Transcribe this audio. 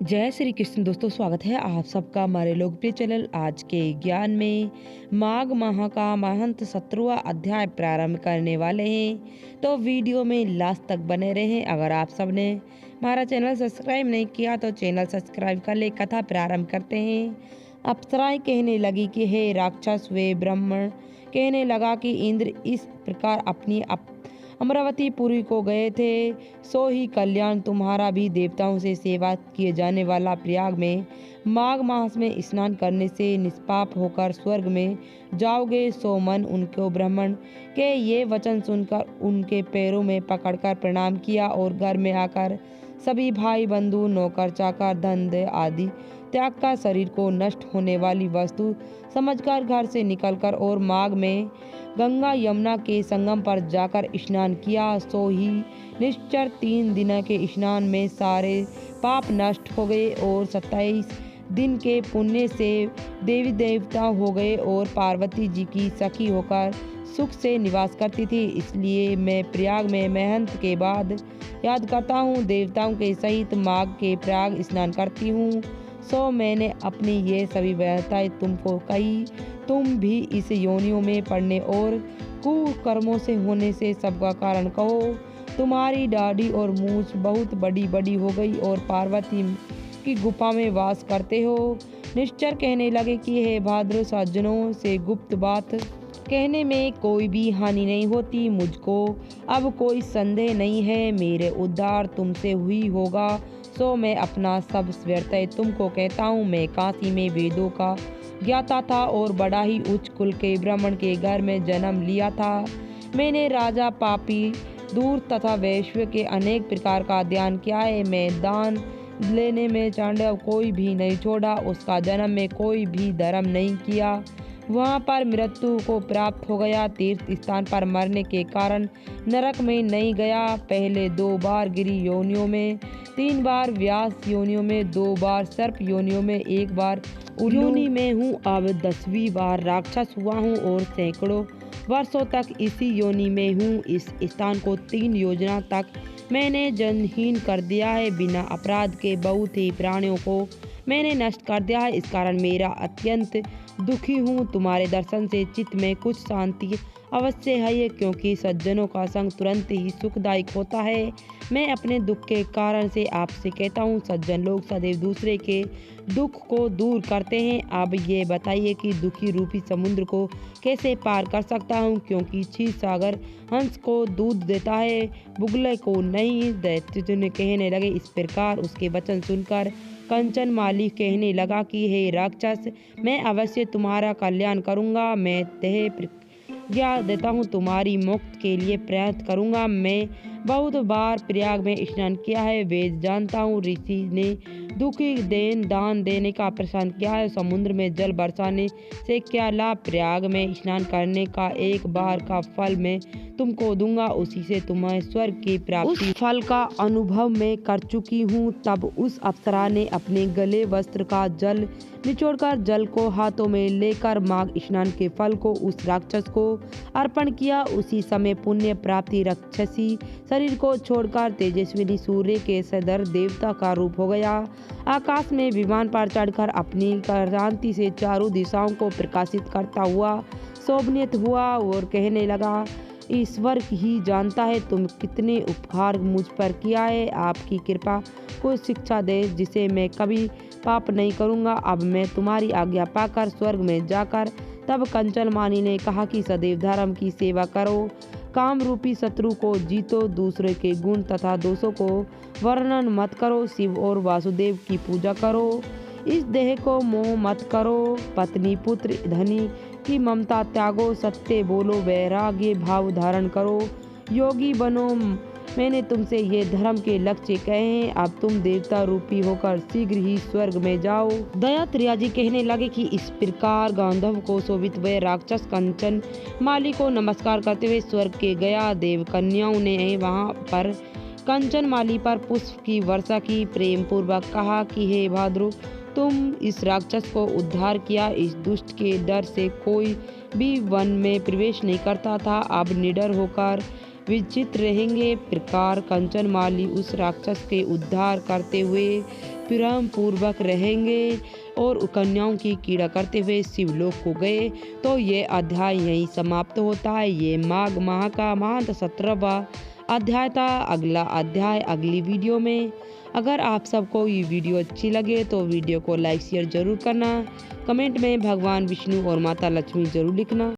जय श्री कृष्ण दोस्तों, स्वागत है आप सबका हमारे लोकप्रिय चैनल आज के ज्ञान में। माघ माह का महंत 17वां अध्याय प्रारंभ करने वाले हैं, तो वीडियो में लास्ट तक बने रहें। अगर आप सबने हमारा चैनल सब्सक्राइब नहीं किया तो चैनल सब्सक्राइब कर ले। कथा प्रारंभ करते हैं। अप्सराएं कहने लगी कि हे राक्षस, वे ब्राह्मण कहने लगा कि इंद्र इस प्रकार अपनी अमरावतीपुरी को गए थे, सो ही कल्याण तुम्हारा भी। देवताओं से सेवा किए जाने वाला प्रयाग में माघ मास में स्नान करने से निष्पाप होकर स्वर्ग में जाओगे। सो मन उनको ब्राह्मण के ये वचन सुनकर उनके पैरों में पकड़कर प्रणाम किया और घर में आकर सभी भाई बंधु नौकर चाकर धन आदि त्याग का शरीर को नष्ट होने वाली वस्तु समझकर घर से निकलकर और माघ में गंगा यमुना के संगम पर जाकर स्नान किया। सो ही निश्चर 3 दिन के स्नान में सारे पाप नष्ट हो गए और 27 दिन के पुण्य से देवी देवता हो गए और पार्वती जी की सखी होकर सुख से निवास करती थी। इसलिए मैं प्रयाग में महंत के बाद याद करता हूँ, देवताओं के सहित माघ के प्रयाग स्नान करती हूँ। सो मैंने अपनी ये सभी व्यर्थताएं तुमको कही। तुम भी इस योनियों में पड़ने और कुकर्मों से होने से सबका कारण कहो। तुम्हारी दाढ़ी और मूछ बहुत बड़ी बड़ी हो गई और पार्वती की गुफा में वास करते हो। निश्चर कहने लगे कि हे भाद्र, सज्जनों से गुप्त बात कहने में कोई भी हानि नहीं होती। मुझको अब कोई संदेह नहीं है, मेरे उद्धार तुमसे हुई होगा। सो मैं अपना सब व्यर्थय तुमको कहता हूँ। मैं काशी में वेदों का ज्ञाता था और बड़ा ही उच्च कुल के ब्राह्मण के घर में जन्म लिया था। मैंने राजा, पापी, दूर तथा वैश्य के अनेक प्रकार का ध्यान किया है। मैं दान लेने में चांडव कोई भी नहीं छोड़ा। उसका जन्म में कोई भी धर्म नहीं किया, वहाँ पर मृत्यु को प्राप्त हो गया। तीर्थ स्थान पर मरने के कारण नरक में नहीं गया। पहले 2 बार गिरी योनियों में, 3 बार व्यास योनियों में, 2 बार सर्प योनियों में, 1 बार योनि में हूँ। अब 10वीं बार राक्षस हुआ हूँ और सैकड़ों वर्षों तक इसी योनि में हूँ। इस स्थान को 3 योजना तक मैंने जनहीन कर दिया है। बिना अपराध के बहुत ही प्राणियों को मैंने नष्ट कर दिया है। इस कारण मेरा अत्यंत दुखी हूँ। तुम्हारे दर्शन से चित्त में कुछ शांति अवश्य है, क्योंकि सज्जनों का संग तुरंत ही सुखदायक होता है। मैं अपने दुख के कारण से आपसे कहता हूँ, सज्जन लोग सदैव दूसरे के दुख को दूर करते हैं। अब ये बताइए कि दुखी रूपी समुद्र को कैसे पार कर सकता हूँ, क्योंकि क्षीर सागर हंस को दूध देता है, बुगले को नहीं। दैत्य ने कहने लगे। इस प्रकार उसके वचन सुनकर कंचन माली कहने लगा कि हे राक्षस, मैं अवश्य तुम्हारा कल्याण करूँगा। मैं तह प्रतिज्ञा देता हूँ, तुम्हारी मुक्त के लिए प्रयत्न करूँगा। मैं बहुत बार प्रयाग में स्नान किया है, वेद जानता हूँ। ऋषि ने दुखी दान देने का प्रश्न किया है। समुद्र में जल बरसाने से क्या लाभ? प्रयाग में स्नान करने का 1 बार का फल मैं तुमको दूंगा, उसी से तुम्हें स्वर्ग की प्राप्ति। उस फल का अनुभव मैं कर चुकी हूँ। तब उस अप्सरा ने अपने गले वस्त्र का जल निचोड़कर जल को हाथों में लेकर माघ स्नान के फल को उस राक्षस को अर्पण किया। उसी समय पुण्य प्राप्ति राक्षसी शरीर को छोड़कर तेजस्विनी सूर्य के सदर देवता का रूप हो गया। आकाश में विमान पर चढ़कर अपनी क्रांति से चारों दिशाओं को प्रकाशित करता हुआ शोभनीत हुआ और कहने लगा, ईश्वर ही जानता है तुम कितने उपकार मुझ पर किया है। आपकी कृपा को शिक्षा दे जिसे मैं कभी पाप नहीं करूँगा। अब मैं तुम्हारी आज्ञा पाकर स्वर्ग में जाकर। तब कंचन मानी ने कहा कि सदैव धर्म की सेवा करो, काम रूपी शत्रु को जीतो, दूसरे के गुण तथा दोषों को वर्णन मत करो, शिव और वासुदेव की पूजा करो, इस देह को मोह मत करो, पत्नी पुत्र धनी की ममता त्यागो, सत्य बोलो, वैराग्य भाव धारण करो, योगी बनो। मैंने तुमसे ये धर्म के लक्ष्य कहे हैं। अब तुम देवता रूपी होकर शीघ्र ही स्वर्ग में जाओ। दयात्रेय जी कहने लगे कि इस प्रकार गांधव को शोभित हुए राक्षस कंचन माली को नमस्कार करते हुए स्वर्ग के गया। देव कन्याओं ने वहां पर कंचन माली पर पुष्प की वर्षा की। प्रेम पूर्वक कहा कि हे भाद्रो, तुम इस राक्षस को उद्धार किया। इस दुष्ट के डर से कोई भी वन में प्रवेश नहीं करता था, अब निडर होकर विचित्र रहेंगे। प्रकार कंचन माली उस राक्षस के उद्धार करते हुए प्रेम पूर्वक रहेंगे और कन्याओं की क्रीड़ा करते हुए शिवलोक को गए। तो ये अध्याय यहीं समाप्त होता है। ये माघ माह का महंत 17वां अध्याय था। अगला अध्याय अगली वीडियो में। अगर आप सबको ये वीडियो अच्छी लगे तो वीडियो को लाइक शेयर जरूर करना। कमेंट में भगवान विष्णु और माता लक्ष्मी जरूर लिखना।